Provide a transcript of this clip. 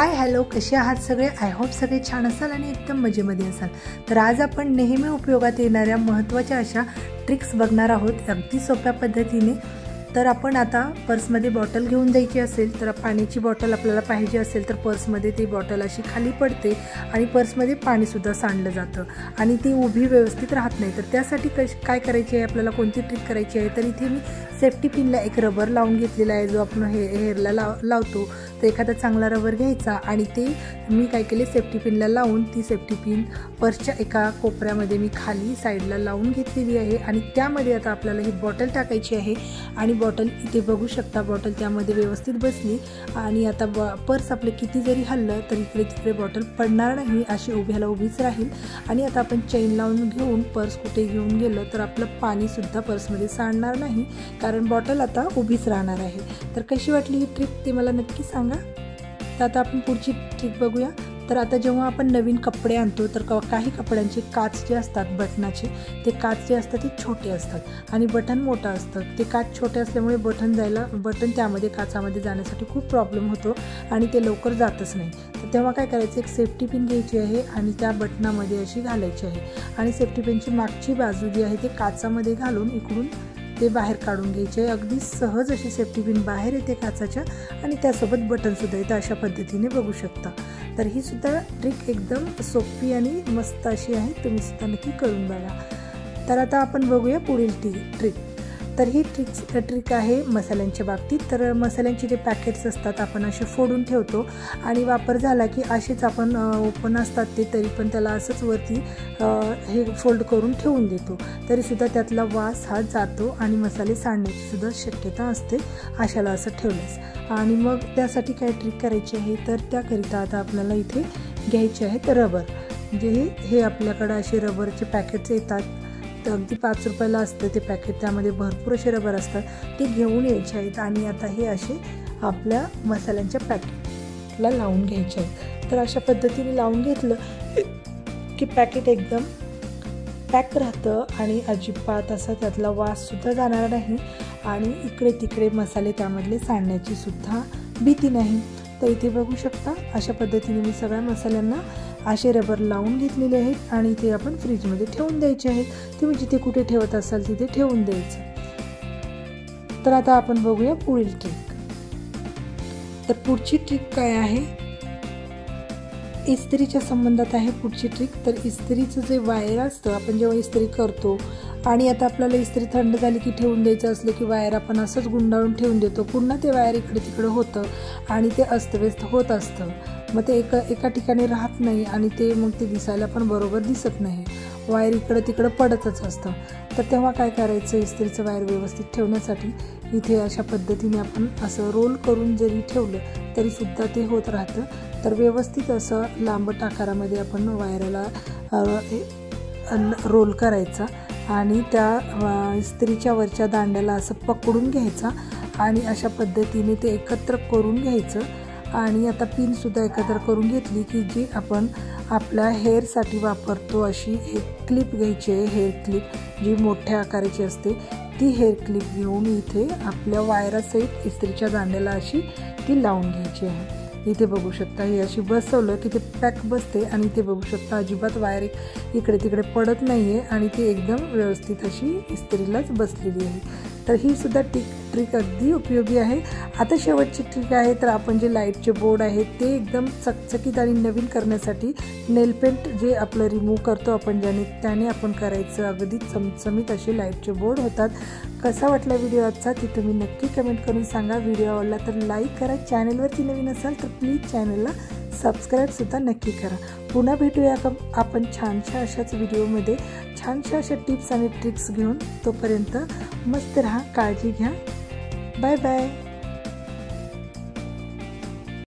Hi hello, कसे आहात सगळे? आय होप सगळे छान असाल आणि एकदम मजेमध्ये असाल। तर आज आपण नेहमी उपयोगात येणाऱ्या महत्त्वाच्या अशा ट्रिक्स बघणार आहोत अगदी सोप्या पद्धतीने। तर आपण आता पर्समध्ये बॉटल घेऊन जायची असेल तर पाण्याची बॉटल आपल्याला पाहिजे असेल तर पर्समध्ये ती बॉटल अशी खाली पडते आणि पर्समध्ये पाणीसुद्धा सांडलं जातं आणि ती उभी व्यवस्थित राहत नाही। तर त्यासाठी काय करायचे आहे, आपल्याला कोणती ट्रिक करायची आहे, तर इथे मी सेफ्टी पिनला एक रबर लावून घेतलेला आहे, जो आपण हेअरला लावतो। तर एखादा चांगला रबर घ्यायचा आणि ते मी काय केले, सेफ्टी पिनला लावून ती सेफ्टी पिन पर्सच्या एका कोपऱ्यामध्ये मी खाली साईडला लावून घेतलेली आहे आणि त्यामध्ये आता आपल्याला ही बॉटल टाकायची आहे आणि बॉटल इथे बघू शकता, बॉटल त्यामध्ये व्यवस्थित बसली आणि आता पर्स आपले किती जरी हल्लं तर इकडे तिकडे बॉटल पडणार नाही, अशी उभ्याला उभीच राहील। आणि आता आपण चेन लावून घेऊन पर्स कुठे घेऊन गेलो तर आपलं पाणीसुद्धा पर्समध्ये सांडणार नाही, कारण बॉटल आता उभीच राहणार आहे। तर कशी वाटली ही ट्रिक ते मला नक्की सांगा। तर आता आपण पुढची ट्रिक बघूया। तर आता जेव्हा आपण नवीन कपडे आणतो तर काही कपड्यांचे काच जे असतात बटनाचे, ते काच जे असतात ते छोटे असतात आणि बटन मोठं असतं। ते काच छोटे असल्यामुळे बटन त्यामध्ये काचामध्ये जाण्यासाठी खूप प्रॉब्लेम होतो आणि ते लवकर जातच नाही। तर तेव्हा काय करायचं, एक सेफ्टी पिन घ्यायची आहे आणि त्या बटनामध्ये अशी घालायची आहे आणि सेफ्टी पिनची मागची बाजू जी आहे ते काचामध्ये घालून इकडून ते बाहेर काढून घ्यायचे। अगदी सहज अशी सेफ्टी पिन बाहेर येते काचाच्या आणि त्यासोबत बटनसुद्धा येतं, अशा पद्धतीने बघू शकता। तर ही सुद्धा ट्रिक एकदम सोपी आणि मस्त अशी आहे, तुम्ही सुद्धा नक्की करून बघा। तर आता आपण बघूया पुढील ट्रिक। तर ही ट्रिक आहे मसाल्यांच्या बाबतीत। तर मसाल्यांचे जे पॅकेट्स असतात आपण असे फोडून ठेवतो आणि वापर झाला की असेच आपण ओपन असतात ते, तरी पण त्याला असंच वरती हे फोल्ड करून ठेवून देतो, तरीसुद्धा त्यातला वास हा जातो आणि मसाले सांडण्याची सुद्धा शक्यता असते अशाला असं ठेवल्यास। आणि मग त्यासाठी काय ट्रिक करायची आहे, तर त्याकरिता आता आपल्याला इथे घ्यायचे आहेत रबर। म्हणजे हे आपल्याकडं असे रबरचे पॅकेट्स येतात, तर अगदी 5 रुपयाला असतं ते पॅकेट, त्यामध्ये भरपूर असे रबर असतात, ते घेऊन यायचे आहेत आणि आता हे असे आपल्या मसाल्यांच्या पॅकेटला लावून घ्यायचे आहेत। तर अशा पद्धतीने लावून घेतलं की पॅकेट एकदम पॅक राहतं आणि अजिबात असा त्यातला वाससुद्धा जाणार नाही आणि इकडे तिकडे मसाले त्यामधले सांडण्याची सुद्धा भीती नाही। तर इथे बघू शकता, अशा पद्धतीने मी सगळ्या मसाल्यांना असे रबर लावून घेतलेले आहेत आणि ते आपण फ्रीजमध्ये ठेवून द्यायचे आहेत। तुम्ही जिथे कुठे ठेवत असाल तिथे ठेवून द्यायचं। तर आता आपण बघूया पुढील ट्रिक। तर पुढची ट्रिक काय आहे, इस्त्रीच्या संबंधात आहे पुढची ट्रिक। तर इस्त्रीचं जे वायर असतं, आपण जेव्हा इस्त्री करतो आणि आता आपल्याला इस्त्री थंड झाली की ठेवून द्यायचं असलं की वायर आपण असंच गुंडाळून ठेवून देतो, पुन्हा ते वायर इकडे तिकडे होतं आणि ते अस्तव्यस्त होत असतं। मग ते एका ठिकाणी राहत नाही आणि मग ते दिसायला पण बरोबर दिसत नाही, वायर इकडं तिकडं पडतच असतं। तर तेव्हा काय करायचं, इस्त्रीचं वायर व्यवस्थित ठेवण्यासाठी इथे अशा पद्धतीने आपण असं रोल करून जरी ठेवलं तरीसुद्धा ते होत राहतं। तर व्यवस्थित असं लांबट आकारामध्ये आपण वायरला रोल करायचा आणि त्या इस्त्रीच्या वरच्या दांड्याला असं पकडून घ्यायचा आणि अशा पद्धतीने ते एकत्र करून घ्यायचं। आणि आता पिनसुद्धा एकत्र करून घेतली की जी आपण आपल्या हेअरसाठी वापरतो अशी एक क्लिप घ्यायची आहे, हेअर क्लिप जी मोठ्या आकाराची असते, ती हेअर क्लिप घेऊन इथे आपल्या वायरासहित इस्त्रीच्या दांड्याला अशी ती लावून घ्यायची आहे। इथे बघू शकता, ही अशी बसवलं की ते पॅक बसते आणि इथे बघू शकता अजिबात वायर इकडे तिकडे पडत नाही आहे आणि ती एकदम व्यवस्थित अशी इस्त्रीलाच बसलेली आहे। तर ही सुद्धा ट्रिक अगदी उपयोगी आहे। आता शेवटची ट्रिक आहे, तर आपण जे लाईटचे बोर्ड आहेत ते एकदम चकचकीत आणि नवीन करण्यासाठी नेल पेंट जे आपलं रिमूव्ह करतो आपण, त्याने आपण करायचं, अगदी चमचमीत असे लाईटचे बोर्ड होतात। कसा वाटला व्हिडिओ आजचा ते तुम्ही नक्की कमेंट करून सांगा। व्हिडिओ आवडला तर लाईक करा, चॅनलवरती नवीन असाल तर प्लीज चॅनलला सबस्क्राईबसुद्धा नक्की करा। पुन्हा भेटूया आपण छानशा अशाच व्हिडिओमध्ये छानशा अशा टिप्स आणि ट्रिक्स घेऊन। तोपर्यंत मस्त राहा, काळजी घ्या, बाय बाय।